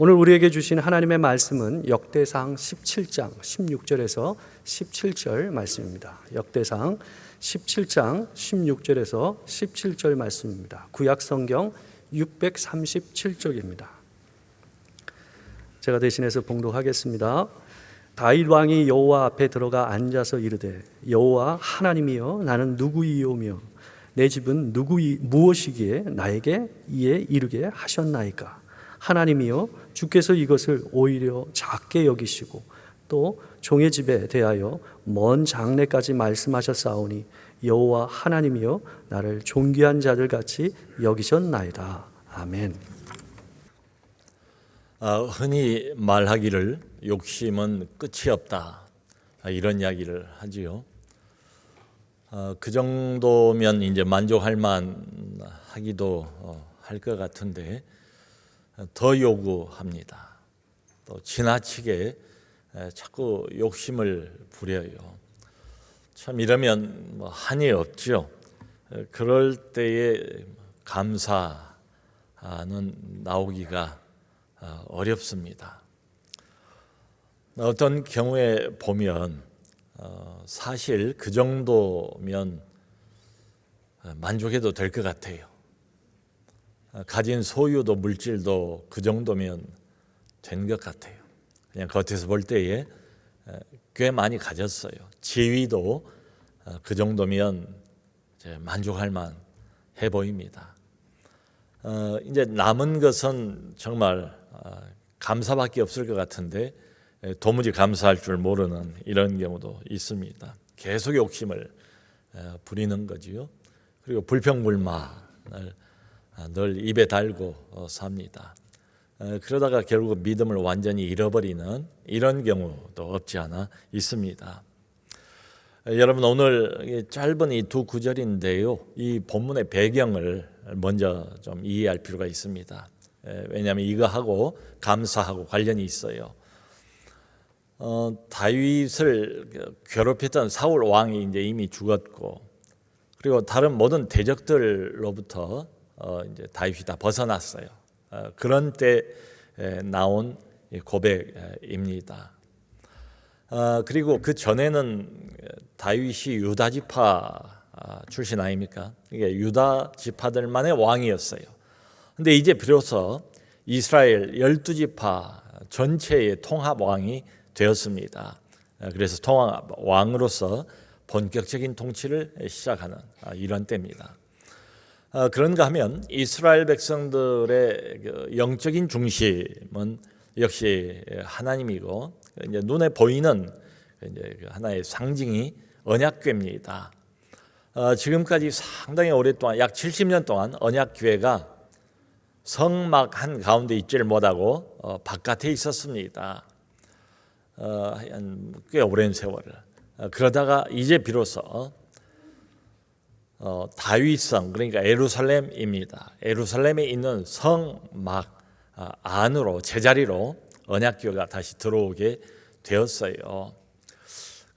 오늘 우리에게 주신 하나님의 말씀은 역대상 17장 16절에서 17절 말씀입니다. 역대상 17장 16절에서 17절 말씀입니다. 구약 성경 637쪽입니다. 제가 대신해서 봉독하겠습니다. 다윗 왕이 여호와 앞에 들어가 앉아서 이르되 여호와 하나님이여 나는 누구이오며 내 집은 무엇이기에 나에게 이에 이르게 하셨나이까. 하나님이여 주께서 이것을 오히려 작게 여기시고 또 종의 집에 대하여 먼 장래까지 말씀하셨사오니 여호와 하나님이여 나를 존귀한 자들 같이 여기셨나이다. 아멘. 흔히 말하기를 욕심은 끝이 없다, 이런 이야기를 하지요. 그 정도면 이제 만족할 만하기도 할 것 같은데 더 요구합니다. 또 지나치게 자꾸 욕심을 부려요. 참 이러면 한이 없죠. 그럴 때에 감사는 나오기가 어렵습니다. 어떤 경우에 보면 사실 그 정도면 만족해도 될 것 같아요. 가진 소유도 물질도 그 정도면 된 것 같아요. 그냥 겉에서 볼 때에 꽤 많이 가졌어요. 지위도 그 정도면 만족할 만해 보입니다. 이제 남은 것은 정말 감사밖에 없을 것 같은데 도무지 감사할 줄 모르는 이런 경우도 있습니다. 계속 욕심을 부리는 거지요. 그리고 불평불만을 늘 입에 달고 삽니다. 그러다가 결국 믿음을 완전히 잃어버리는 이런 경우도 없지 않아 있습니다. 여러분, 오늘 짧은 이 두 구절인데요, 이 본문의 배경을 먼저 좀 이해할 필요가 있습니다. 왜냐하면 이거하고 감사하고 관련이 있어요. 다윗을 괴롭혔던 사울 왕이 이제 이미 죽었고, 그리고 다른 모든 대적들로부터 이제 다윗이 다 벗어났어요. 그런 때 나온 고백입니다. 그리고 그 전에는 다윗이 유다 지파 출신 아닙니까? 이게 유다 지파들만의 왕이었어요. 근데 이제 비로소 이스라엘 12지파 전체의 통합 왕이 되었습니다. 그래서 통합 왕으로서 본격적인 통치를 시작하는 이런 때입니다. 그런가 하면 이스라엘 백성들의 영적인 중심은 역시 하나님이고, 이제 눈에 보이는 이제 하나의 상징이 언약궤입니다. 지금까지 상당히 오랫동안 약 70년 동안 언약궤가 성막 한 가운데 있지를 못하고 바깥에 있었습니다. 꽤 오랜 세월을. 그러다가 이제 비로소 다윗성, 그러니까 예루살렘입니다. 예루살렘에 있는 성막 안으로, 제자리로 언약궤가 다시 들어오게 되었어요.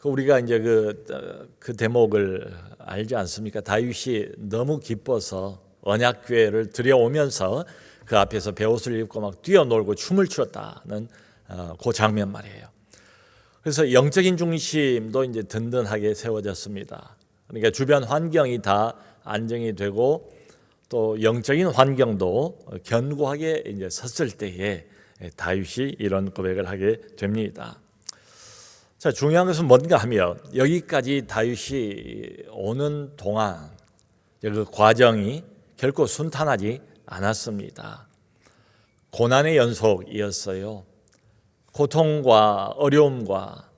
우리가 이제 그 대목을 알지 않습니까? 다윗이 너무 기뻐서 언약궤를 들여오면서 그 앞에서 베옷을 입고 막 뛰어놀고 춤을 추었다는 그 장면 말이에요. 그래서 영적인 중심도 이제 든든하게 세워졌습니다. 그러니까 주변 환경이 다 안정이 되고 또 영적인 환경도 견고하게 이제 섰을 때에 다윗이 이런 고백을 하게 됩니다. 자, 중요한 것은 뭔가 하면 여기까지 다윗이 오는 동안 그 과정이 결코 순탄하지 않았습니다. 고난의 연속이었어요. 고통과 어려움과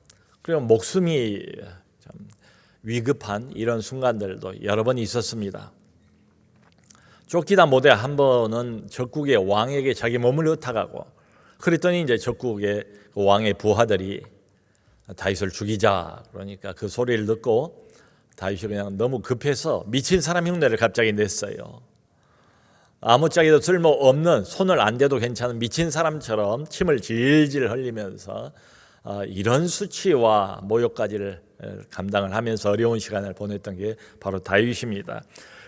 그리고 목숨이 참 위급한 이런 순간들도 여러 번 있었습니다. 쫓기다 못해 한 번은 적국의 왕에게 자기 몸을 의탁하고, 그랬더니 이제 적국의 왕의 부하들이 다윗을 죽이자 그러니까 그 소리를 듣고 다윗이 그냥 너무 급해서 미친 사람 흉내를 갑자기 냈어요. 아무짝에도 쓸모없는, 손을 안 대도 괜찮은 미친 사람처럼 침을 질질 흘리면서 이런 수치와 모욕까지를 감당을 하면서 어려운 시간을 보냈던 게 바로 다윗입니다.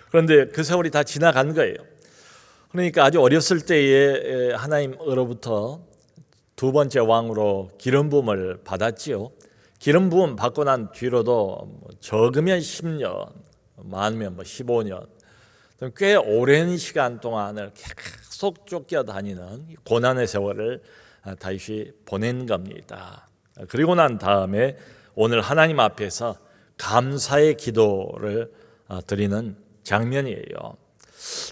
그런데 그 세월이 다 지나간 거예요. 그러니까 아주 어렸을 때에 하나님으로부터 두 번째 왕으로 기름 부음을 받았지요. 기름 부음 받고 난 뒤로도 적으면 10년, 많으면 15년, 꽤 오랜 시간 동안을 계속 쫓겨다니는 고난의 세월을 다윗이 보낸 겁니다. 그리고 난 다음에 오늘 하나님 앞에서 감사의 기도를 드리는 장면이에요.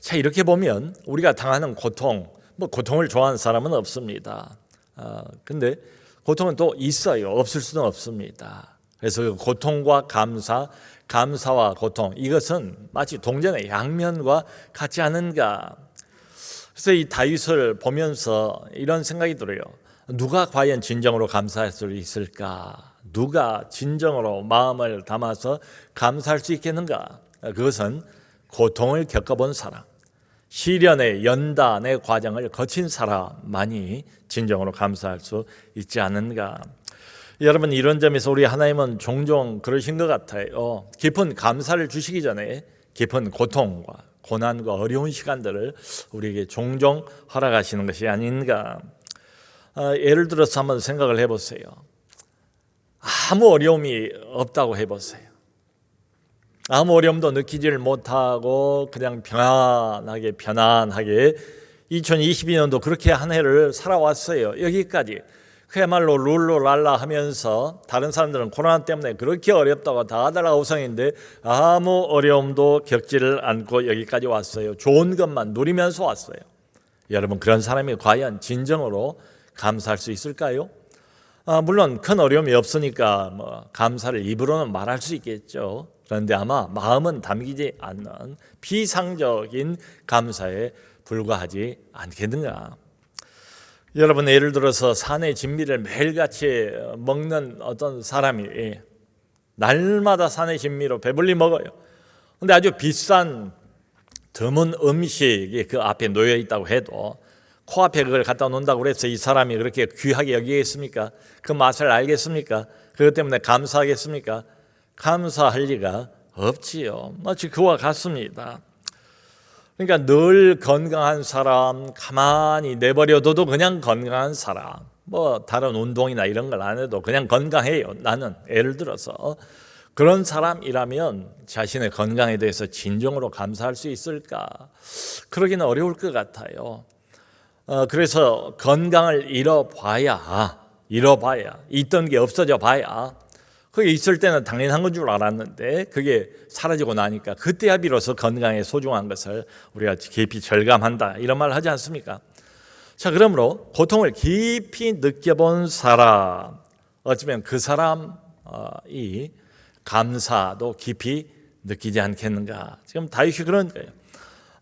자, 이렇게 보면 우리가 당하는 고통, 고통을 좋아하는 사람은 없습니다. 근데 고통은 또 있어요. 없을 수는 없습니다. 그래서 그 고통과 감사와 고통, 이것은 마치 동전의 양면과 같지 않은가. 그래서 이 다윗을 보면서 이런 생각이 들어요. 누가 과연 진정으로 감사할 수 있을까? 누가 진정으로 마음을 담아서 감사할 수 있겠는가? 그것은 고통을 겪어본 사람, 시련의 연단의 과정을 거친 사람만이 진정으로 감사할 수 있지 않는가. 여러분, 이런 점에서 우리 하나님은 종종 그러신 것 같아요. 깊은 감사를 주시기 전에 깊은 고통과 고난과 어려운 시간들을 우리에게 종종 허락하시는 것이 아닌가. 예를 들어서 한번 생각을 해보세요. 아무 어려움이 없다고 해보세요. 아무 어려움도 느끼지를 못하고 그냥 편안하게 2022년도 그렇게 한 해를 살아왔어요. 여기까지 그야말로 룰루랄라 하면서 다른 사람들은 코로나 때문에 그렇게 어렵다고 다들 아우성인데 아무 어려움도 겪지를 않고 여기까지 왔어요. 좋은 것만 누리면서 왔어요. 여러분, 그런 사람이 과연 진정으로 감사할 수 있을까요? 물론 큰 어려움이 없으니까 감사를 입으로는 말할 수 있겠죠. 그런데 아마 마음은 담기지 않는 비상적인 감사에 불과하지 않겠는가. 여러분, 예를 들어서 산의 진미를 매일같이 먹는 어떤 사람이 날마다 산의 진미로 배불리 먹어요. 그런데 아주 비싼 드문 음식이 그 앞에 놓여 있다고 해도 코앞에 그걸 갖다 놓는다고 해서 이 사람이 그렇게 귀하게 여기겠습니까? 그 맛을 알겠습니까? 그것 때문에 감사하겠습니까? 감사할 리가 없지요. 마치 그와 같습니다. 그러니까 늘 건강한 사람, 가만히 내버려둬도 그냥 건강한 사람, 다른 운동이나 이런 걸 안 해도 그냥 건강해요. 나는 예를 들어서 그런 사람이라면 자신의 건강에 대해서 진정으로 감사할 수 있을까? 그러기는 어려울 것 같아요. 그래서 건강을 잃어봐야 있던 게 없어져 봐야, 그게 있을 때는 당연한 건 줄 알았는데 그게 사라지고 나니까 그때야 비로소 건강의 소중한 것을 우리가 깊이 절감한다, 이런 말 하지 않습니까? 자, 그러므로 고통을 깊이 느껴본 사람, 어쩌면 그 사람이 감사도 깊이 느끼지 않겠는가. 지금 다윗이 그런 거예요.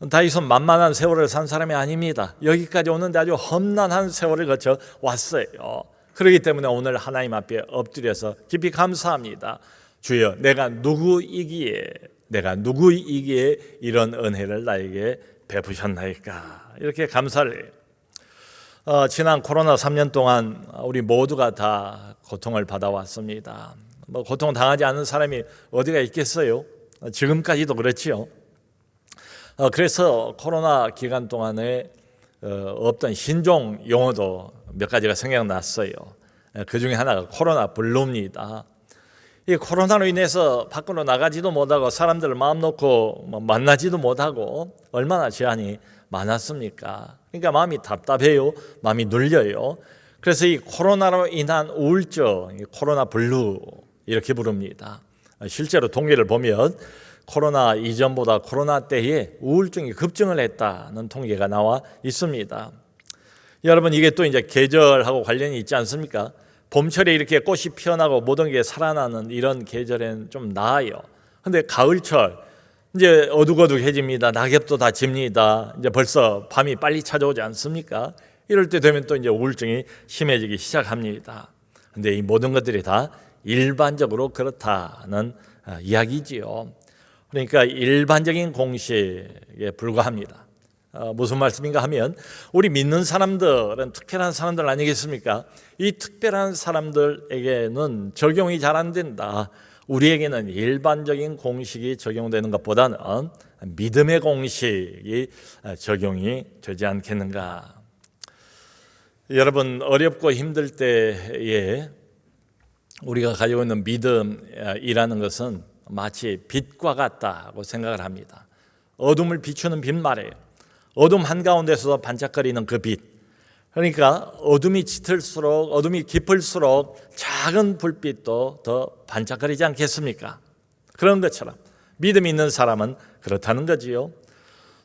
다윗은 만만한 세월을 산 사람이 아닙니다. 여기까지 오는데 아주 험난한 세월을 거쳐 왔어요. 그렇기 때문에 오늘 하나님 앞에 엎드려서 깊이 감사합니다. 주여, 내가 누구이기에 이런 은혜를 나에게 베푸셨나이까. 이렇게 감사를 해요. 지난 코로나 3년 동안 우리 모두가 다 고통을 받아왔습니다. 고통 당하지 않는 사람이 어디가 있겠어요? 지금까지도 그렇지요. 그래서 코로나 기간 동안에 없던 신종 용어도 몇 가지가 생각났어요. 그 중에 하나가 코로나 블루입니다. 이 코로나로 인해서 밖으로 나가지도 못하고 사람들 마음 놓고 만나지도 못하고 얼마나 제한이 많았습니까? 그러니까 마음이 답답해요. 마음이 눌려요. 그래서 이 코로나로 인한 우울증, 코로나 블루 이렇게 부릅니다. 실제로 통계를 보면 코로나 이전보다 코로나 때에 우울증이 급증을 했다는 통계가 나와 있습니다. 여러분, 이게 또 이제 계절하고 관련이 있지 않습니까? 봄철에 이렇게 꽃이 피어나고 모든 게 살아나는 이런 계절에는 좀 나아요. 근데 가을철 이제 어둑어둑해집니다. 낙엽도 다 집니다. 이제 벌써 밤이 빨리 찾아오지 않습니까? 이럴 때 되면 또 이제 우울증이 심해지기 시작합니다. 근데 이 모든 것들이 다 일반적으로 그렇다는 이야기지요. 그러니까 일반적인 공식에 불과합니다. 무슨 말씀인가 하면 우리 믿는 사람들은 특별한 사람들 아니겠습니까? 이 특별한 사람들에게는 적용이 잘 안 된다. 우리에게는 일반적인 공식이 적용되는 것보다는 믿음의 공식이 적용이 되지 않겠는가. 여러분, 어렵고 힘들 때에 우리가 가지고 있는 믿음이라는 것은 마치 빛과 같다고 생각을 합니다. 어둠을 비추는 빛 말이에요. 어둠 한가운데서 반짝거리는 그 빛. 그러니까 어둠이 짙을수록, 어둠이 깊을수록 작은 불빛도 더 반짝거리지 않겠습니까? 그런 것처럼 믿음이 있는 사람은 그렇다는 거지요.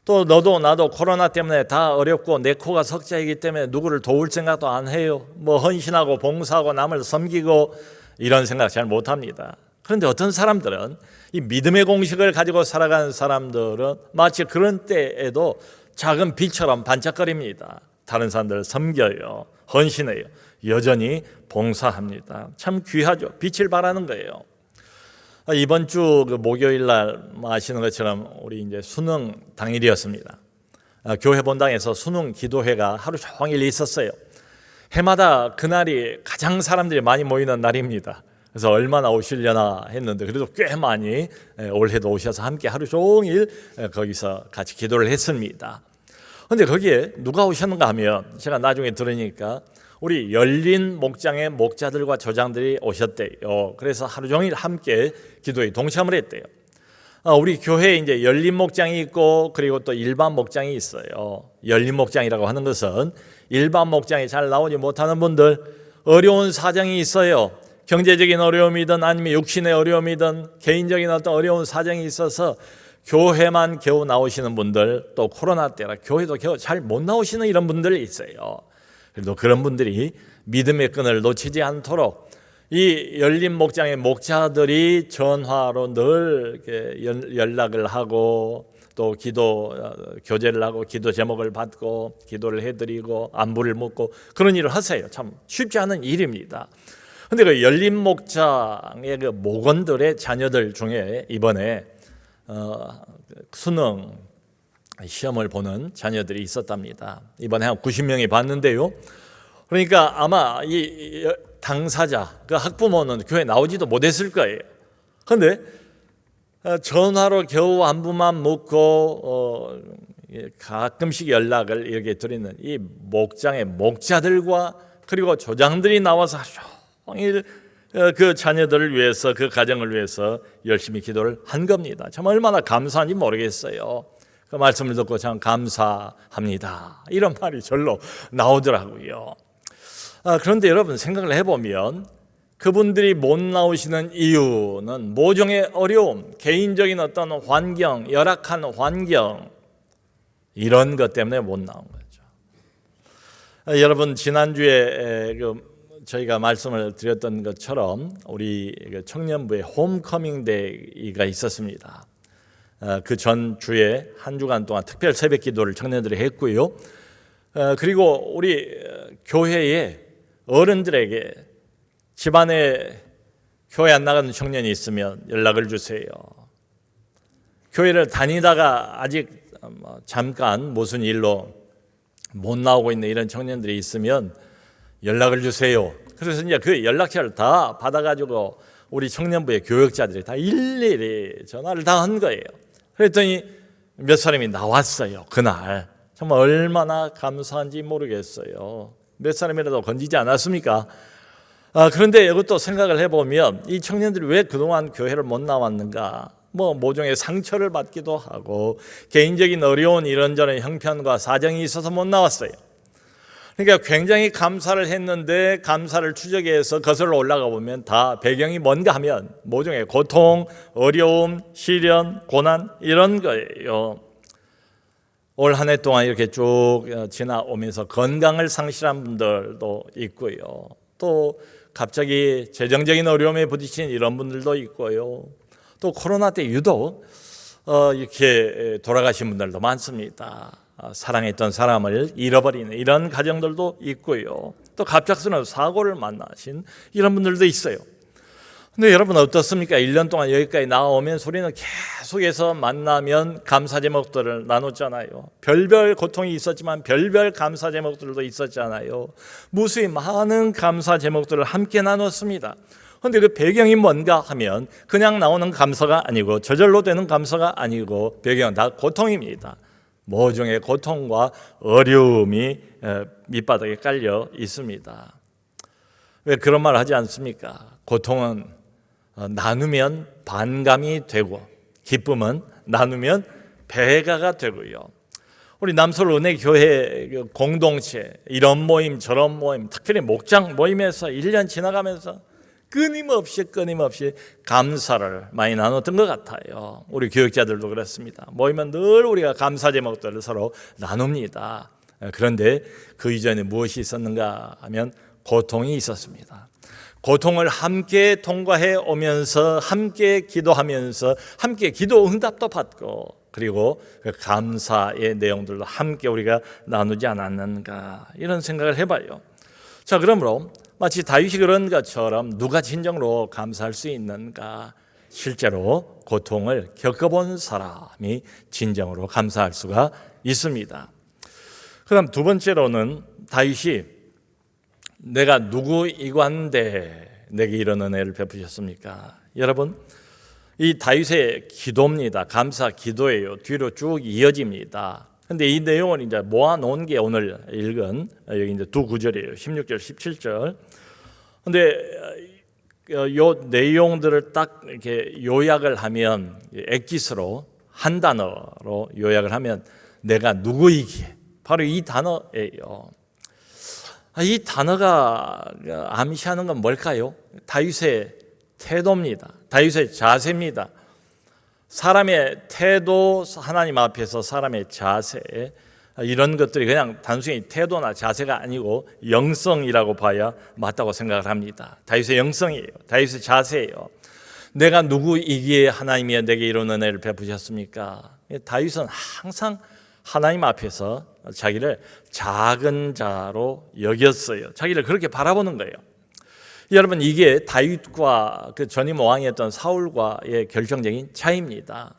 또 너도 나도 코로나 때문에 다 어렵고 내 코가 석자이기 때문에 누구를 도울 생각도 안 해요. 뭐 헌신하고 봉사하고 남을 섬기고 이런 생각 잘 못합니다. 그런데 어떤 사람들은 이 믿음의 공식을 가지고 살아가는 사람들은 마치 그런 때에도 작은 빛처럼 반짝거립니다. 다른 사람들을 섬겨요. 헌신해요. 여전히 봉사합니다. 참 귀하죠. 빛을 발하는 거예요. 이번 주 목요일 날 아시는 것처럼 우리 이제 수능 당일이었습니다. 교회 본당에서 수능 기도회가 하루 종일 있었어요. 해마다 그날이 가장 사람들이 많이 모이는 날입니다. 그래서 얼마나 오시려나 했는데 그래도 꽤 많이 올해도 오셔서 함께 하루 종일 거기서 같이 기도를 했습니다. 그런데 거기에 누가 오셨는가 하면 제가 나중에 들으니까 우리 열린 목장의 목자들과 조장들이 오셨대요. 그래서 하루 종일 함께 기도에 동참을 했대요. 우리 교회에 이제 열린 목장이 있고 그리고 또 일반 목장이 있어요. 열린 목장이라고 하는 것은 일반 목장에 잘 나오지 못하는 분들, 어려운 사정이 있어요. 경제적인 어려움이든 아니면 육신의 어려움이든 개인적인 어떤 어려운 사정이 있어서 교회만 겨우 나오시는 분들, 또 코로나 때라 교회도 겨우 잘 못 나오시는 이런 분들이 있어요. 그래도 그런 분들이 믿음의 끈을 놓치지 않도록 이 열린 목장의 목자들이 전화로 늘 이렇게 연락을 하고 또 기도 교제를 하고 기도 제목을 받고 기도를 해드리고 안부를 묻고 그런 일을 하세요. 참 쉽지 않은 일입니다. 그런데 그 열린 목장의 그 목원들의 자녀들 중에 이번에 수능 시험을 보는 자녀들이 있었답니다. 이번에 한 90명이 봤는데요. 그러니까 아마 이 당사자, 그 학부모는 교회 나오지도 못했을 거예요. 그런데 전화로 겨우 안부만 묻고 가끔씩 연락을 이렇게 드리는 이 목장의 목자들과 그리고 조장들이 나와서 하루 종일 그 자녀들을 위해서, 그 가정을 위해서 열심히 기도를 한 겁니다. 참 얼마나 감사한지 모르겠어요. 그 말씀을 듣고 참 감사합니다. 이런 말이 절로 나오더라고요. 그런데 여러분 생각을 해보면 그분들이 못 나오시는 이유는 모종의 어려움, 개인적인 어떤 환경, 열악한 환경 이런 것 때문에 못 나온 거죠. 여러분 지난주에 저희가 말씀을 드렸던 것처럼 우리 청년부의 홈커밍 데이가 있었습니다. 그 전주에 한 주간 동안 특별 새벽 기도를 청년들이 했고요. 그리고 우리 교회에 어른들에게 집안에 교회 안 나가는 청년이 있으면 연락을 주세요. 교회를 다니다가 아직 잠깐 무슨 일로 못 나오고 있는 이런 청년들이 있으면 연락을 주세요. 그래서 이제 그 연락처를 다 받아가지고 우리 청년부의 교역자들이 다 일일이 전화를 다 한 거예요. 그랬더니 몇 사람이 나왔어요. 그날 정말 얼마나 감사한지 모르겠어요. 몇 사람이라도 건지지 않았습니까? 그런데 이것도 생각을 해보면 이 청년들이 왜 그동안 교회를 못 나왔는가? 모종의 상처를 받기도 하고 개인적인 어려운 이런저런 형편과 사정이 있어서 못 나왔어요. 그러니까 굉장히 감사를 했는데 감사를 추적해서 거슬러 올라가 보면 다 배경이 뭔가 하면 모종의 고통, 어려움, 시련, 고난 이런 거예요. 올 한 해 동안 이렇게 쭉 지나오면서 건강을 상실한 분들도 있고요. 또 갑자기 재정적인 어려움에 부딪힌 이런 분들도 있고요. 또 코로나 때 유독 이렇게 돌아가신 분들도 많습니다. 사랑했던 사람을 잃어버리는 이런 가정들도 있고요. 또 갑작스러운 사고를 만나신 이런 분들도 있어요. 근데 여러분 어떻습니까? 1년 동안 여기까지 나오면서 우리는 계속해서 만나면 감사 제목들을 나눴잖아요. 별별 고통이 있었지만 별별 감사 제목들도 있었잖아요. 무수히 많은 감사 제목들을 함께 나눴습니다. 그런데 그 배경이 뭔가 하면 그냥 나오는 감사가 아니고 저절로 되는 감사가 아니고 배경은 다 고통입니다. 모종의 고통과 어려움이 밑바닥에 깔려 있습니다. 왜 그런 말 하지 않습니까? 고통은 나누면 반감이 되고 기쁨은 나누면 배가가 되고요. 우리 남서울 은혜교회 공동체 이런 모임 저런 모임, 특별히 목장 모임에서 1년 지나가면서 끊임없이 감사를 많이 나눴던 것 같아요. 우리 교육자들도 그렇습니다. 모이면 늘 우리가 감사 제목들을 서로 나눕니다. 그런데 그 이전에 무엇이 있었는가 하면 고통이 있었습니다. 고통을 함께 통과해 오면서 함께 기도하면서 함께 기도 응답도 받고 그리고 그 감사의 내용들도 함께 우리가 나누지 않았는가 이런 생각을 해봐요. 자, 그러므로 마치 다윗이 그런 것처럼 누가 진정으로 감사할 수 있는가? 실제로 고통을 겪어본 사람이 진정으로 감사할 수가 있습니다. 그다음 두 번째로는 다윗이 내가 누구이관데 내게 이런 은혜를 베푸셨습니까? 여러분, 이 다윗의 기도입니다. 감사 기도예요. 뒤로 쭉 이어집니다. 근데 이 내용을 이제 모아놓은 게 오늘 읽은 여기 이제 두 구절이에요. 16절, 17절. 근데 요 내용들을 딱 이렇게 요약을 하면 엑기스로 한 단어로 요약을 하면 내가 누구이기에 바로 이 단어예요. 이 단어가 암시하는 건 뭘까요? 다윗의 태도입니다. 다윗의 자세입니다. 사람의 태도, 하나님 앞에서 사람의 자세, 이런 것들이 그냥 단순히 태도나 자세가 아니고 영성이라고 봐야 맞다고 생각을 합니다. 다윗의 영성이에요. 다윗의 자세예요. 내가 누구이기에 하나님이 내게 이런 은혜를 베푸셨습니까? 다윗은 항상 하나님 앞에서 자기를 작은 자로 여겼어요. 자기를 그렇게 바라보는 거예요. 여러분, 이게 다윗과 그 전임 왕이었던 사울과의 결정적인 차이입니다.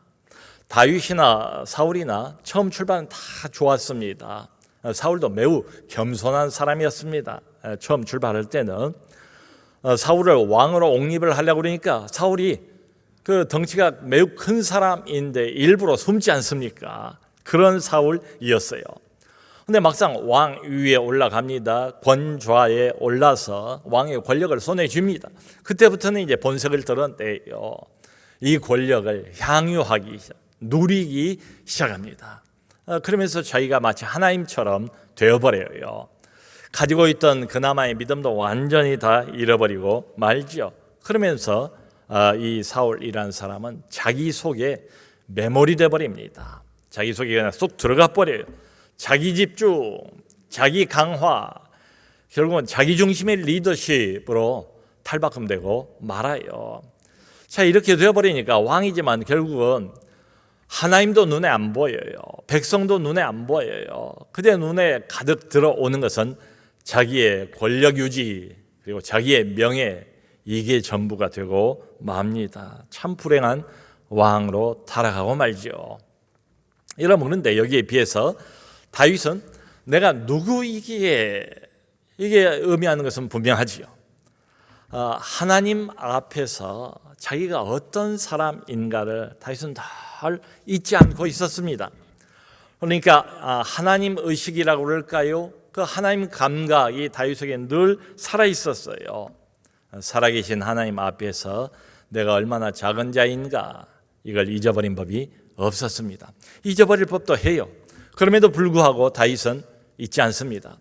다윗이나 사울이나 처음 출발은 다 좋았습니다. 사울도 매우 겸손한 사람이었습니다. 처음 출발할 때는 사울을 왕으로 옹립을 하려고 그러니까 사울이 그 덩치가 매우 큰 사람인데 일부러 숨지 않습니까? 그런 사울이었어요. 근데 막상 왕 위에 올라갑니다. 권좌에 올라서 왕의 권력을 손에 쥡니다. 그때부터는 이제 본색을 드러내요. 이 권력을 향유하기, 누리기 시작합니다. 그러면서 자기가 마치 하나님처럼 되어버려요. 가지고 있던 그나마의 믿음도 완전히 다 잃어버리고 말죠. 그러면서 이 사울이라는 사람은 자기 속에 메모리 돼버립니다. 자기 속에 그냥 쏙 들어가 버려요. 자기 집중, 자기 강화, 결국은 자기 중심의 리더십으로 탈바꿈되고 말아요. 자, 이렇게 되어버리니까 왕이지만 결국은 하나님도 눈에 안 보여요. 백성도 눈에 안 보여요. 그대 눈에 가득 들어오는 것은 자기의 권력 유지 그리고 자기의 명예, 이게 전부가 되고 맙니다. 참 불행한 왕으로 타락하고 말죠. 여러분, 그런데 여기에 비해서 다윗은 내가 누구이기에, 이게 의미하는 것은 분명하지요. 하나님 앞에서 자기가 어떤 사람인가를 다윗은 늘 잊지 않고 있었습니다. 그러니까 하나님 의식이라고 그럴까요? 그 하나님 감각이 다윗에게 늘 살아 있었어요. 살아계신 하나님 앞에서 내가 얼마나 작은 자인가, 이걸 잊어버린 법이 없었습니다. 잊어버릴 법도 해요. 그럼에도 불구하고 다윗은 잊지 않습니다.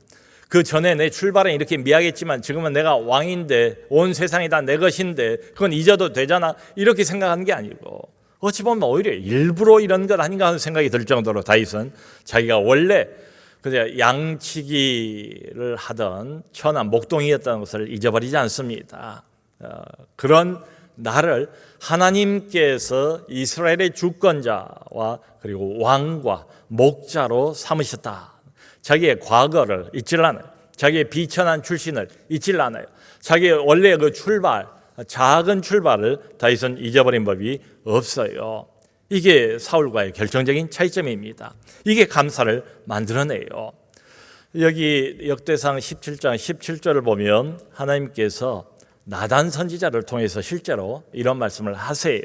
그 전에 내 출발은 이렇게 미약했지만 지금은 내가 왕인데 온 세상이 다 내 것인데 그건 잊어도 되잖아, 이렇게 생각하는 게 아니고 어찌 보면 오히려 일부러 이런 것 아닌가 하는 생각이 들 정도로 다윗은 자기가 원래 그냥 양치기를 하던 천한 목동이었다는 것을 잊어버리지 않습니다. 그런 나를 하나님께서 이스라엘의 주권자와 그리고 왕과 목자로 삼으셨다. 자기의 과거를 잊질 않아요. 자기의 비천한 출신을 잊질 않아요. 자기의 원래 그 출발, 작은 출발을 다윗은 잊어버린 법이 없어요. 이게 사울과의 결정적인 차이점입니다. 이게 감사를 만들어내요. 여기 역대상 17장 17절을 보면 하나님께서 나단 선지자를 통해서 실제로 이런 말씀을 하세요.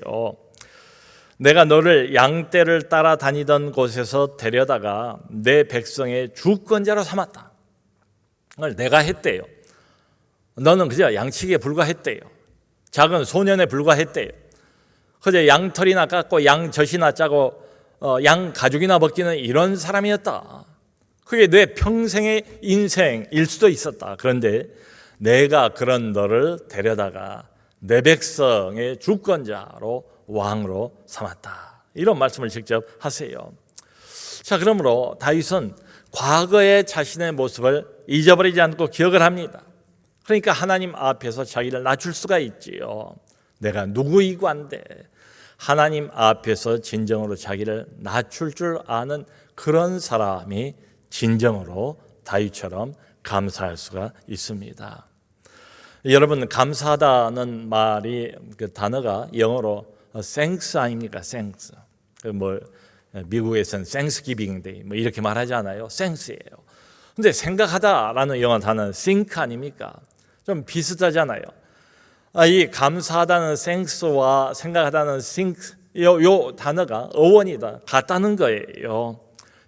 내가 너를 양떼를 따라다니던 곳에서 데려다가 내 백성의 주권자로 삼았다. 그걸 내가 했대요. 너는 그저 양치기에 불과했대요. 작은 소년에 불과했대요. 그저 양털이나 깎고 양젖이나 짜고 양 가죽이나 벗기는 이런 사람이었다. 그게 내 평생의 인생일 수도 있었다. 그런데 내가 그런 너를 데려다가 내 백성의 주권자로 왕으로 삼았다. 이런 말씀을 직접 하세요. 자, 그러므로 다윗은 과거의 자신의 모습을 잊어버리지 않고 기억을 합니다. 그러니까 하나님 앞에서 자기를 낮출 수가 있지요. 내가 누구이고 한데 하나님 앞에서 진정으로 자기를 낮출 줄 아는 그런 사람이 진정으로 다윗처럼 감사할 수가 있습니다. 여러분, 감사하다는 말이 그 단어가 영어로 thanks 아닙니까? thanks. 미국에서는 Thanksgiving Day 이렇게 말하지 않아요? thanks예요. 근데 생각하다라는 영어 단어는 think 아닙니까? 좀 비슷하잖아요. 이 감사하다는 thanks와 생각하다는 think 요 단어가 어원이다 같다는 거예요.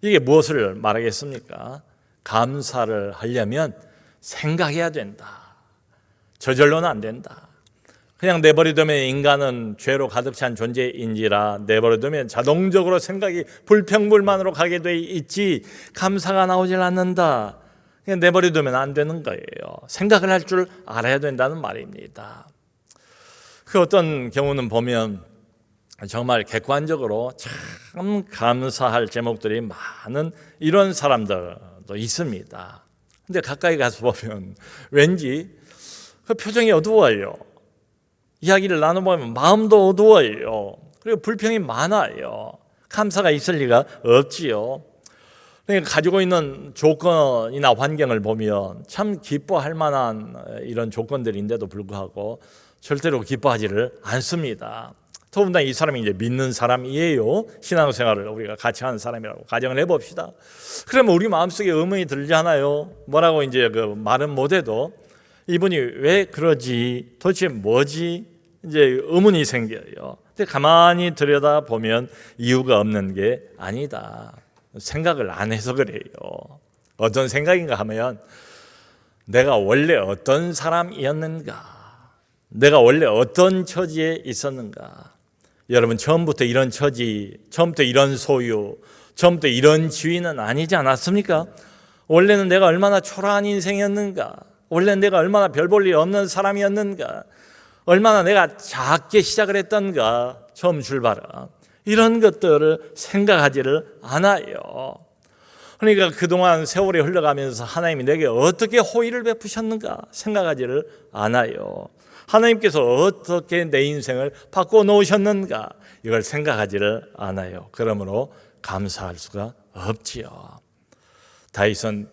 이게 무엇을 말하겠습니까? 감사를 하려면 생각해야 된다. 저절로는 안 된다. 그냥 내버려두면 인간은 죄로 가득 찬 존재인지라 내버려두면 자동적으로 생각이 불평불만으로 가게 돼 있지 감사가 나오질 않는다. 그냥 내버려두면 안 되는 거예요. 생각을 할 줄 알아야 된다는 말입니다. 그 어떤 경우는 보면 정말 객관적으로 참 감사할 제목들이 많은 이런 사람들도 있습니다. 근데 가까이 가서 보면 왠지 그 표정이 어두워요. 이야기를 나눠보면 마음도 어두워요. 그리고 불평이 많아요. 감사가 있을 리가 없지요. 그러니까 가지고 있는 조건이나 환경을 보면 참 기뻐할 만한 이런 조건들인데도 불구하고 절대로 기뻐하지를 않습니다. 더군다나 이 사람이 이제 믿는 사람이에요. 신앙생활을 우리가 같이 하는 사람이라고 가정을 해봅시다. 그러면 우리 마음속에 의문이 들잖아요. 뭐라고 이제 그 말은 못해도 이분이 왜 그러지? 도대체 뭐지? 이제 의문이 생겨요. 근데 가만히 들여다 보면 이유가 없는 게 아니다. 생각을 안 해서 그래요. 어떤 생각인가 하면 내가 원래 어떤 사람이었는가? 내가 원래 어떤 처지에 있었는가? 여러분, 처음부터 이런 처지, 처음부터 이런 소유, 처음부터 이런 지위는 아니지 않았습니까? 원래는 내가 얼마나 초라한 인생이었는가? 원래는 내가 얼마나 별 볼 일 없는 사람이었는가? 얼마나 내가 작게 시작을 했던가? 처음 출발은. 이런 것들을 생각하지를 않아요. 그러니까 그동안 세월이 흘러가면서 하나님이 내게 어떻게 호의를 베푸셨는가 생각하지를 않아요. 하나님께서 어떻게 내 인생을 바꿔 놓으셨는가 이걸 생각하지를 않아요. 그러므로 감사할 수가 없지요. 다윗은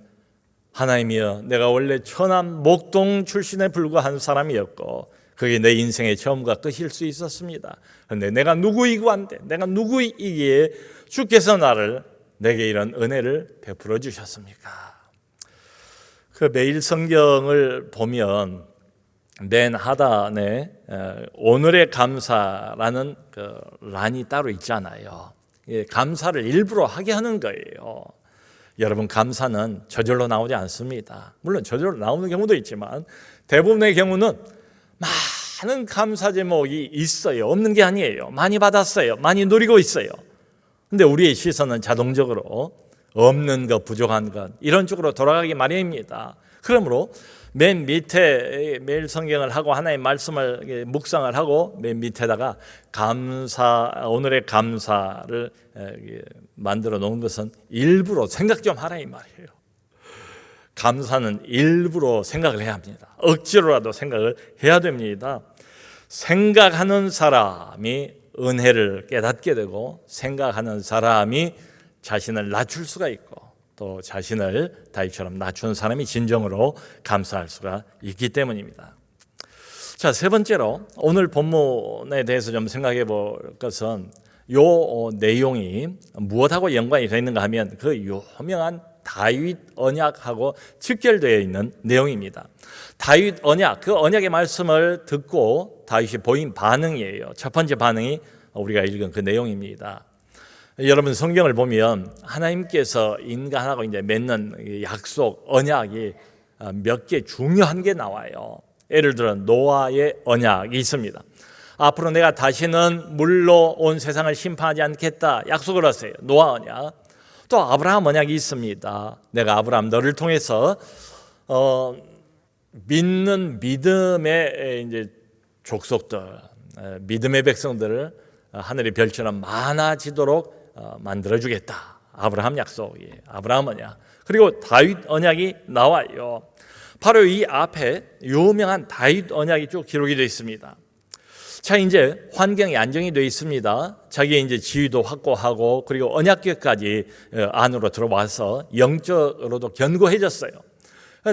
하나님이여, 내가 원래 천한 목동 출신에 불과한 사람이었고 그게 내 인생의 처음과 끝일 수 있었습니다. 그런데 내가 누구이고 한데 내가 누구이기에 주께서 내게 이런 은혜를 베풀어 주셨습니까? 그 매일 성경을 보면 맨 하단에 오늘의 감사라는 그 란이 따로 있잖아요. 감사를 일부러 하게 하는 거예요. 여러분, 감사는 저절로 나오지 않습니다. 물론 저절로 나오는 경우도 있지만 대부분의 경우는 많은 감사 제목이 있어요. 없는 게 아니에요. 많이 받았어요. 많이 누리고 있어요. 근데 우리의 시선은 자동적으로 없는 것, 부족한 것 이런 쪽으로 돌아가기 마련입니다. 그러므로 맨 밑에 매일 성경을 하고 하나님의 말씀을 묵상을 하고 맨 밑에다가 오늘의 감사를 만들어 놓은 것은 일부러 생각 좀 하라 이 말이에요. 감사는 일부러 생각을 해야 합니다. 억지로라도 생각을 해야 됩니다. 생각하는 사람이 은혜를 깨닫게 되고 생각하는 사람이 자신을 낮출 수가 있고 또 자신을 다윗처럼 낮추는 사람이 진정으로 감사할 수가 있기 때문입니다. 자, 세 번째로 오늘 본문에 대해서 좀 생각해 볼 것은 요 내용이 무엇하고 연관이 되어 있는가 하면 그 유명한 다윗 언약하고 직결되어 있는 내용입니다. 다윗 언약, 그 언약의 말씀을 듣고 다윗이 보인 반응이에요. 첫 번째 반응이 우리가 읽은 그 내용입니다. 여러분 성경을 보면 하나님께서 인간하고 이제 맺는 약속, 언약이 몇 개 중요한 게 나와요. 예를 들어 노아의 언약이 있습니다. 앞으로 내가 다시는 물로 온 세상을 심판하지 않겠다 약속을 하세요. 노아 언약. 또 아브라함 언약이 있습니다. 내가 아브라함 너를 통해서 믿는 믿음의 이제 족속들, 믿음의 백성들을 하늘의 별처럼 많아지도록 만들어주겠다. 아브라함 약속이, 아브라함 언약. 그리고 다윗 언약이 나와요. 바로 이 앞에 유명한 다윗 언약이 쭉 기록이 되어 있습니다. 자, 이제 환경이 안정이 되어 있습니다. 자기의 이제 지위도 확고하고 그리고 언약궤까지 안으로 들어와서 영적으로도 견고해졌어요.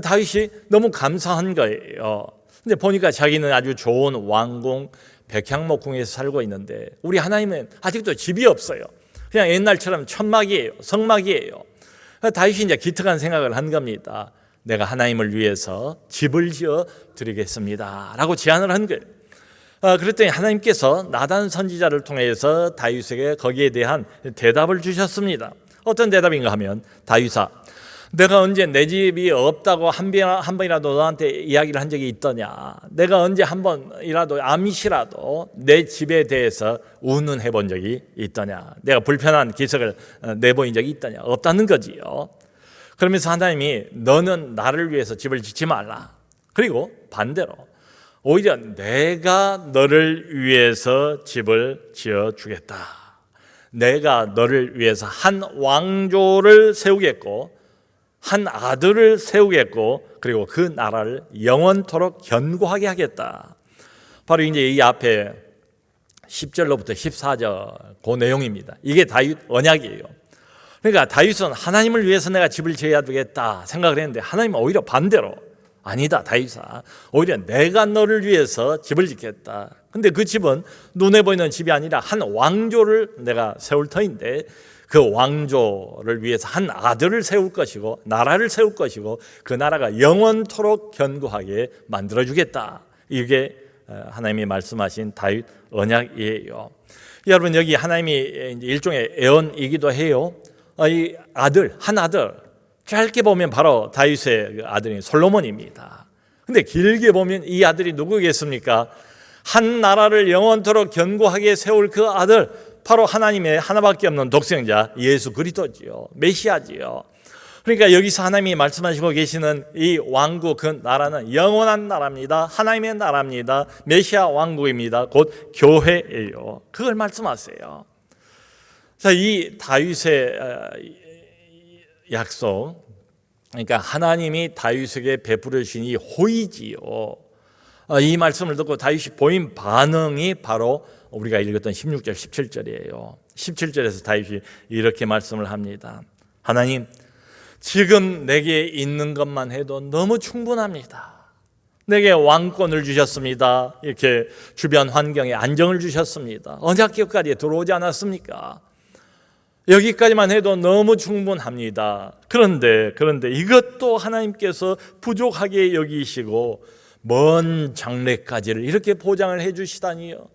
다윗이 너무 감사한 거예요. 근데 보니까 자기는 아주 좋은 왕궁 백향목궁에서 살고 있는데 우리 하나님은 아직도 집이 없어요. 그냥 옛날처럼 천막이에요. 성막이에요. 다윗이 이제 기특한 생각을 한 겁니다. 내가 하나님을 위해서 집을 지어 드리겠습니다 라고 제안을 한 거예요. 그랬더니 하나님께서 나단 선지자를 통해서 다윗에게 거기에 대한 대답을 주셨습니다. 어떤 대답인가 하면, 다윗아, 내가 언제 내 집이 없다고 한 번이라도 너한테 이야기를 한 적이 있더냐? 내가 언제 한 번이라도 암시라도 내 집에 대해서 운운해 본 적이 있더냐? 내가 불편한 기색을 내보인 적이 있더냐? 없다는 거지요. 그러면서 하나님이 너는 나를 위해서 집을 짓지 말라. 그리고 반대로 오히려 내가 너를 위해서 집을 지어주겠다. 내가 너를 위해서 한 왕조를 세우겠고 한 아들을 세우겠고 그리고 그 나라를 영원토록 견고하게 하겠다. 바로 이제 이 앞에 10절로부터 14절 그 내용입니다. 이게 다윗 언약이에요. 그러니까 다윗은 하나님을 위해서 내가 집을 지어야 되겠다 생각을 했는데 하나님은 오히려 반대로, 아니다 다윗아, 오히려 내가 너를 위해서 집을 짓겠다. 근데 그 집은 눈에 보이는 집이 아니라 한 왕조를 내가 세울 터인데 그 왕조를 위해서 한 아들을 세울 것이고 나라를 세울 것이고 그 나라가 영원토록 견고하게 만들어주겠다. 이게 하나님이 말씀하신 다윗 언약이에요. 여러분, 여기 하나님이 일종의 애언이기도 해요. 이 아들, 한 아들, 짧게 보면 바로 다윗의 아들인 솔로몬입니다. 근데 길게 보면 이 아들이 누구겠습니까? 한 나라를 영원토록 견고하게 세울 그 아들, 바로 하나님의 하나밖에 없는 독생자 예수 그리스도지요. 메시아지요. 그러니까 여기서 하나님이 말씀하시고 계시는 이 왕국, 그 나라는 영원한 나라입니다. 하나님의 나라입니다. 메시아 왕국입니다. 곧 교회예요. 그걸 말씀하세요. 자, 이 다윗의 약속, 그러니까 하나님이 다윗에게 베풀어 주신 이 호의지요. 이 말씀을 듣고 다윗이 보인 반응이 바로 우리가 읽었던 16절, 17절이에요. 17절에서 다윗이 이렇게 말씀을 합니다. 하나님, 지금 내게 있는 것만 해도 너무 충분합니다. 내게 왕권을 주셨습니다. 이렇게 주변 환경에 안정을 주셨습니다. 언약궤까지 들어오지 않았습니까? 여기까지만 해도 너무 충분합니다. 그런데 이것도 하나님께서 부족하게 여기시고 먼 장래까지를 이렇게 보장을 해 주시다니요.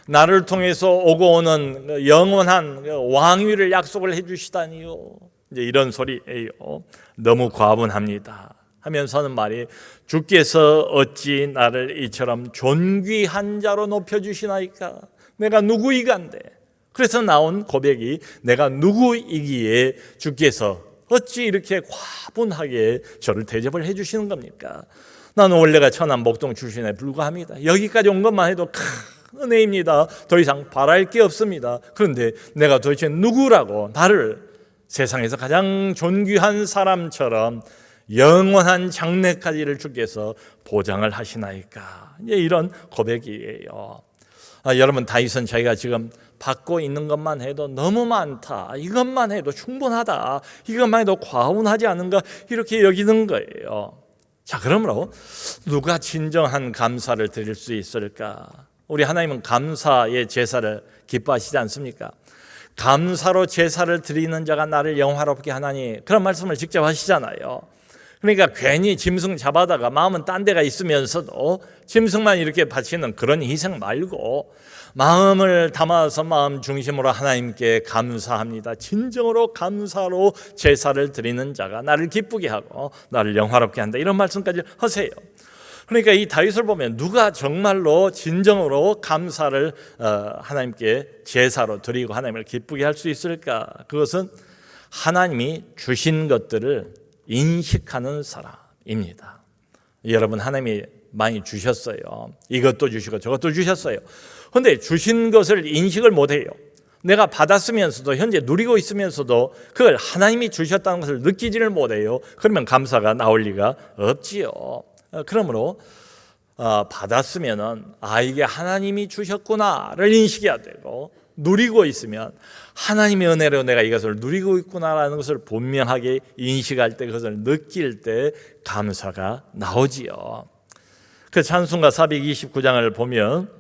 나를 통해서 오고 오는 영원한 왕위를 약속을 해 주시다니요. 이제 이런 소리예요. 너무 과분합니다 하면서는 말이, 주께서 어찌 나를 이처럼 존귀한 자로 높여주시나이까? 내가 누구이간데? 그래서 나온 고백이, 내가 누구이기에 주께서 어찌 이렇게 과분하게 저를 대접을 해 주시는 겁니까? 나는 원래가 천한 목동 출신에 불과합니다. 여기까지 온 것만 해도 큰 은혜입니다. 더 이상 바랄 게 없습니다. 그런데 내가 도대체 누구라고 나를 세상에서 가장 존귀한 사람처럼 영원한 장래까지를 주께서 보장을 하시나이까? 이제 이런 고백이에요. 여러분, 다윗은 자기가 지금 받고 있는 것만 해도 너무 많다, 이것만 해도 충분하다, 이것만 해도 과분하지 않은가, 이렇게 여기는 거예요. 자, 그러므로 누가 진정한 감사를 드릴 수 있을까? 우리 하나님은 감사의 제사를 기뻐하시지 않습니까? 감사로 제사를 드리는 자가 나를 영화롭게 하나니, 그런 말씀을 직접 하시잖아요. 그러니까 괜히 짐승 잡아다가 마음은 딴 데가 있으면서도 짐승만 이렇게 바치는 그런 희생 말고 마음을 담아서 마음 중심으로 하나님께 감사합니다. 진정으로 감사로 제사를 드리는 자가 나를 기쁘게 하고 나를 영화롭게 한다. 이런 말씀까지 하세요. 그러니까 이 다윗을 보면 누가 정말로 진정으로 감사를 하나님께 제사로 드리고 하나님을 기쁘게 할 수 있을까? 그것은 하나님이 주신 것들을 인식하는 사람입니다. 여러분, 하나님이 많이 주셨어요. 이것도 주시고 저것도 주셨어요. 그런데 주신 것을 인식을 못해요. 내가 받았으면서도 현재 누리고 있으면서도 그걸 하나님이 주셨다는 것을 느끼지를 못해요. 그러면 감사가 나올 리가 없지요. 그러므로 받았으면은 이게 하나님이 주셨구나를 인식해야 되고, 누리고 있으면 하나님의 은혜로 내가 이것을 누리고 있구나라는 것을 분명하게 인식할 때, 그것을 느낄 때 감사가 나오지요. 그 찬송가 429장을 보면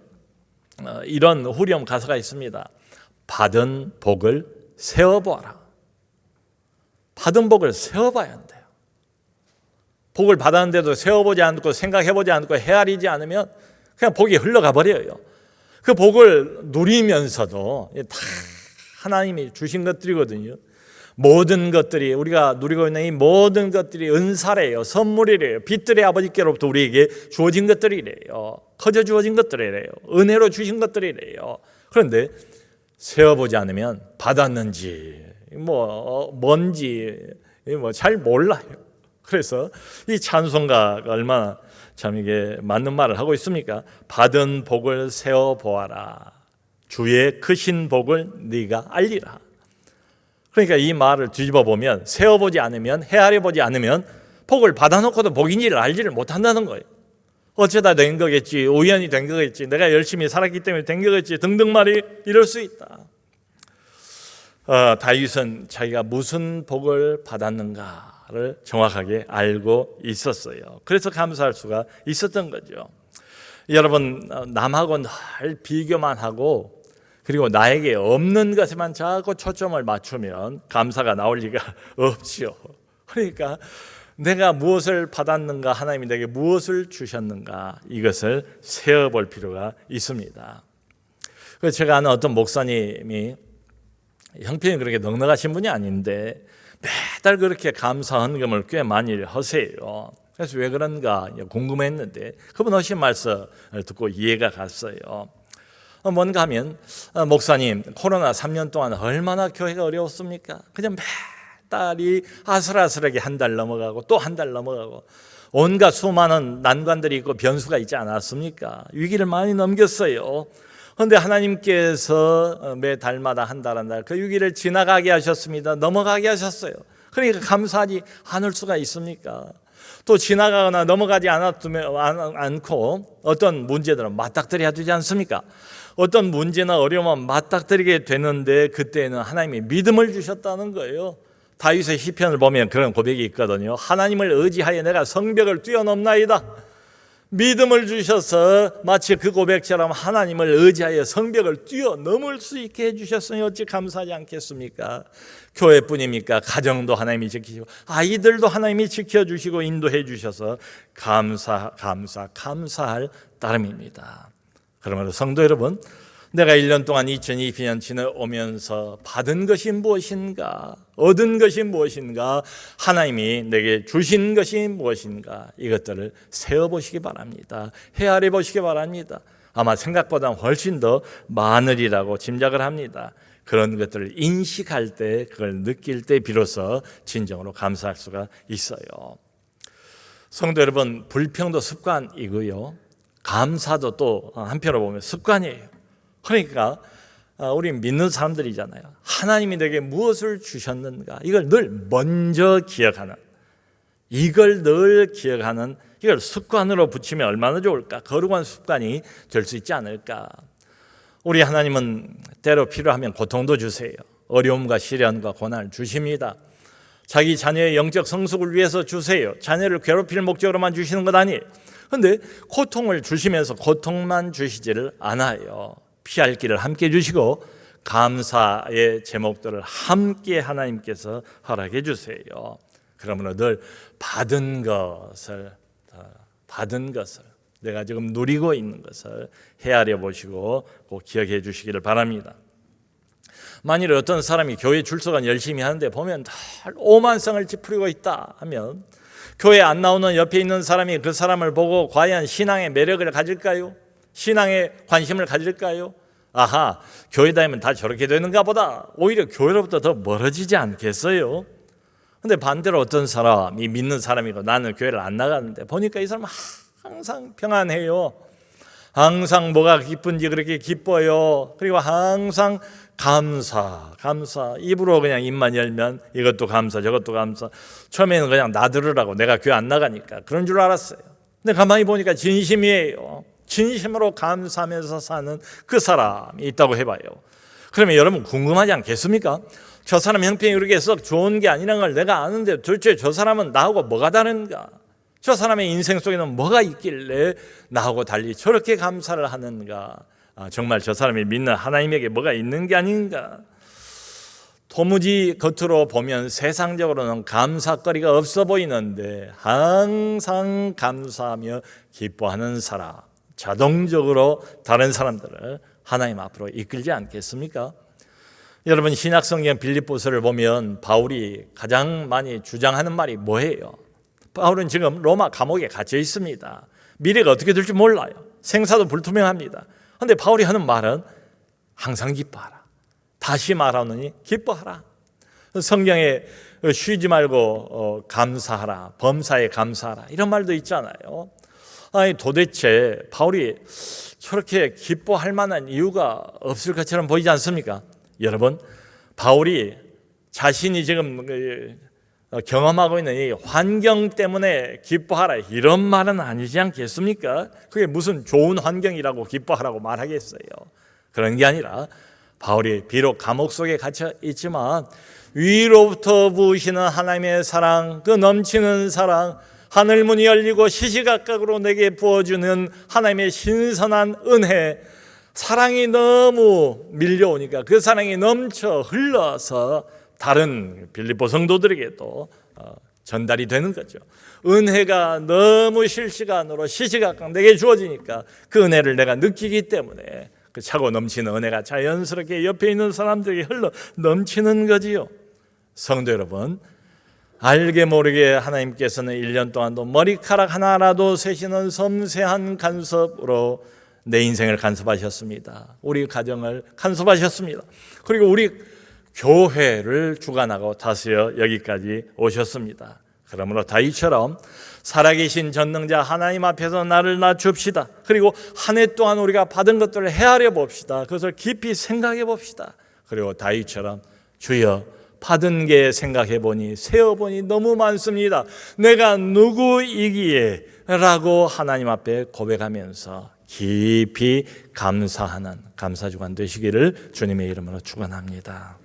이런 후렴 가사가 있습니다. 받은 복을 세어보아라. 받은 복을 세어봐야 한대요. 복을 받았는데도 세어보지 않고 생각해보지 않고 헤아리지 않으면 그냥 복이 흘러가 버려요. 그 복을 누리면서도 다 하나님이 주신 것들이거든요. 모든 것들이, 우리가 누리고 있는 이 모든 것들이 은사래요. 선물이래요. 빛들의 아버지께로부터 우리에게 주어진 것들이래요. 커져 주어진 것들이래요. 은혜로 주신 것들이래요. 그런데 세어보지 않으면 받았는지 뭔지 잘 몰라요. 그래서 이 찬송가가 얼마나 참 이게 맞는 말을 하고 있습니까? 받은 복을 세어 보아라. 주의 크신 복을 네가 알리라. 그러니까 이 말을 뒤집어 보면, 세어 보지 않으면, 헤아려 보지 않으면 복을 받아놓고도 복인지를 알지를 못한다는 거예요. 어쩌다 된 거겠지, 우연히 된 거겠지, 내가 열심히 살았기 때문에 된 거겠지 등등 말이 이럴 수 있다. 다윗은 자기가 무슨 복을 받았는가를 정확하게 알고 있었어요. 그래서 감사할 수가 있었던 거죠. 여러분, 남하고 늘 비교만 하고, 그리고 나에게 없는 것에만 자꾸 초점을 맞추면 감사가 나올 리가 없지요. 그러니까 내가 무엇을 받았는가, 하나님이 내게 무엇을 주셨는가, 이것을 세어볼 필요가 있습니다. 그래서 제가 아는 어떤 목사님이, 형편이 그렇게 넉넉하신 분이 아닌데 매달 그렇게 감사 헌금을 꽤 많이 하세요. 그래서 왜 그런가 궁금했는데 그분 하신 말씀을 듣고 이해가 갔어요. 뭔가 하면, 목사님, 코로나 3년 동안 얼마나 교회가 어려웠습니까? 그냥 매달이 아슬아슬하게 한 달 넘어가고 또 한 달 넘어가고 온갖 수많은 난관들이 있고 변수가 있지 않았습니까? 위기를 많이 넘겼어요. 그런데 하나님께서 매 달마다 한 달 한 달 그 위기를 지나가게 하셨습니다. 넘어가게 하셨어요. 그러니까 감사하지 않을 수가 있습니까? 또 지나가거나 넘어가지 않고 어떤 문제들은 맞닥뜨려야 되지 않습니까? 어떤 문제나 어려움은 맞닥뜨리게 되는데 그때는 하나님이 믿음을 주셨다는 거예요. 다윗의 시편을 보면 그런 고백이 있거든요. 하나님을 의지하여 내가 성벽을 뛰어넘나이다. 믿음을 주셔서 마치 그 고백처럼 하나님을 의지하여 성벽을 뛰어넘을 수 있게 해주셨으니 어찌 감사하지 않겠습니까? 교회뿐입니까? 가정도 하나님이 지키시고 아이들도 하나님이 지켜주시고 인도해 주셔서 감사할 따름입니다. 그러므로 성도 여러분, 내가 1년 동안 2020년 지나오면서 받은 것이 무엇인가, 얻은 것이 무엇인가, 하나님이 내게 주신 것이 무엇인가, 이것들을 세어보시기 바랍니다. 헤아려 보시기 바랍니다. 아마 생각보다 훨씬 더 많으리라고 짐작을 합니다. 그런 것들을 인식할 때, 그걸 느낄 때 비로소 진정으로 감사할 수가 있어요. 성도 여러분, 불평도 습관이고요, 감사도 또 한편으로 보면 습관이에요. 그러니까 우리 믿는 사람들이잖아요. 하나님이 내게 무엇을 주셨는가, 이걸 늘 먼저 기억하는, 이걸 늘 기억하는, 이걸 습관으로 붙이면 얼마나 좋을까? 거룩한 습관이 될 수 있지 않을까? 우리 하나님은 때로 필요하면 고통도 주세요. 어려움과 시련과 고난을 주십니다. 자기 자녀의 영적 성숙을 위해서 주세요. 자녀를 괴롭힐 목적으로만 주시는 것 아니에요. 그런데 고통을 주시면서 고통만 주시지를 않아요. 피할 길을 함께 주시고 감사의 제목들을 함께 하나님께서 허락해 주세요. 그러므로 늘 받은 것을 내가 지금 누리고 있는 것을 헤아려 보시고 꼭 기억해 주시기를 바랍니다. 만일 어떤 사람이 교회 출석은 열심히 하는데 보면 늘 오만성을 찌푸리고 있다 하면 교회 안 나오는 옆에 있는 사람이 그 사람을 보고 과연 신앙의 매력을 가질까요? 신앙에 관심을 가질까요? 아하, 교회 다니면 다 저렇게 되는가 보다. 오히려 교회로부터 더 멀어지지 않겠어요? 근데 반대로 어떤 사람이 믿는 사람이고 나는 교회를 안 나가는데 보니까 이 사람은 항상 평안해요. 항상 뭐가 기쁜지 그렇게 기뻐요. 그리고 항상 감사. 입으로 그냥 입만 열면 이것도 감사, 저것도 감사. 처음에는 그냥 나들으라고 내가 교회 안 나가니까 그런 줄 알았어요. 근데 가만히 보니까 진심이에요. 진심으로 감사하면서 사는 그 사람이 있다고 해봐요. 그러면 여러분 궁금하지 않겠습니까? 저 사람 형편이 그렇게 썩 좋은 게 아니라는 걸 내가 아는데 도대체 저 사람은 나하고 뭐가 다른가? 저 사람의 인생 속에는 뭐가 있길래 나하고 달리 저렇게 감사를 하는가? 정말 저 사람이 믿는 하나님에게 뭐가 있는 게 아닌가? 도무지 겉으로 보면 세상적으로는 감사거리가 없어 보이는데 항상 감사하며 기뻐하는 사람, 자동적으로 다른 사람들을 하나님 앞으로 이끌지 않겠습니까? 여러분 신약성경 빌립보서를 보면 바울이 가장 많이 주장하는 말이 뭐예요? 바울은 지금 로마 감옥에 갇혀 있습니다. 미래가 어떻게 될지 몰라요. 생사도 불투명합니다. 그런데 바울이 하는 말은 항상 기뻐하라. 다시 말하노니 기뻐하라. 성경에 쉬지 말고 감사하라. 범사에 감사하라. 이런 말도 있잖아요. 아니 도대체 바울이 저렇게 기뻐할 만한 이유가 없을 것처럼 보이지 않습니까? 여러분 바울이 자신이 지금 경험하고 있는 이 환경 때문에 기뻐하라 이런 말은 아니지 않겠습니까? 그게 무슨 좋은 환경이라고 기뻐하라고 말하겠어요? 그런 게 아니라 바울이 비록 감옥 속에 갇혀 있지만 위로부터 부으시는 하나님의 사랑, 그 넘치는 사랑, 하늘 문이 열리고 시시각각으로 내게 부어주는 하나님의 신선한 은혜, 사랑이 너무 밀려오니까 그 사랑이 넘쳐 흘러서 다른 빌립보 성도들에게도 전달이 되는 거죠. 은혜가 너무 실시간으로 시시각각 내게 주어지니까 그 은혜를 내가 느끼기 때문에 그 차고 넘치는 은혜가 자연스럽게 옆에 있는 사람들에게 흘러 넘치는 거지요. 성도 여러분, 알게 모르게 하나님께서는 1년 동안도 머리카락 하나라도 세시는 섬세한 간섭으로 내 인생을 간섭하셨습니다. 우리 가정을 간섭하셨습니다. 그리고 우리 교회를 주관하고 다스려 여기까지 오셨습니다. 그러므로 다윗처럼 살아계신 전능자 하나님 앞에서 나를 낮춥시다. 그리고 한 해 동안 우리가 받은 것들을 헤아려 봅시다. 그것을 깊이 생각해 봅시다. 그리고 다윗처럼 주여 받은 게 생각해 보니 세어보니 너무 많습니다. 내가 누구이기에 라고 하나님 앞에 고백하면서 깊이 감사하는 감사주간 되시기를 주님의 이름으로 축원합니다.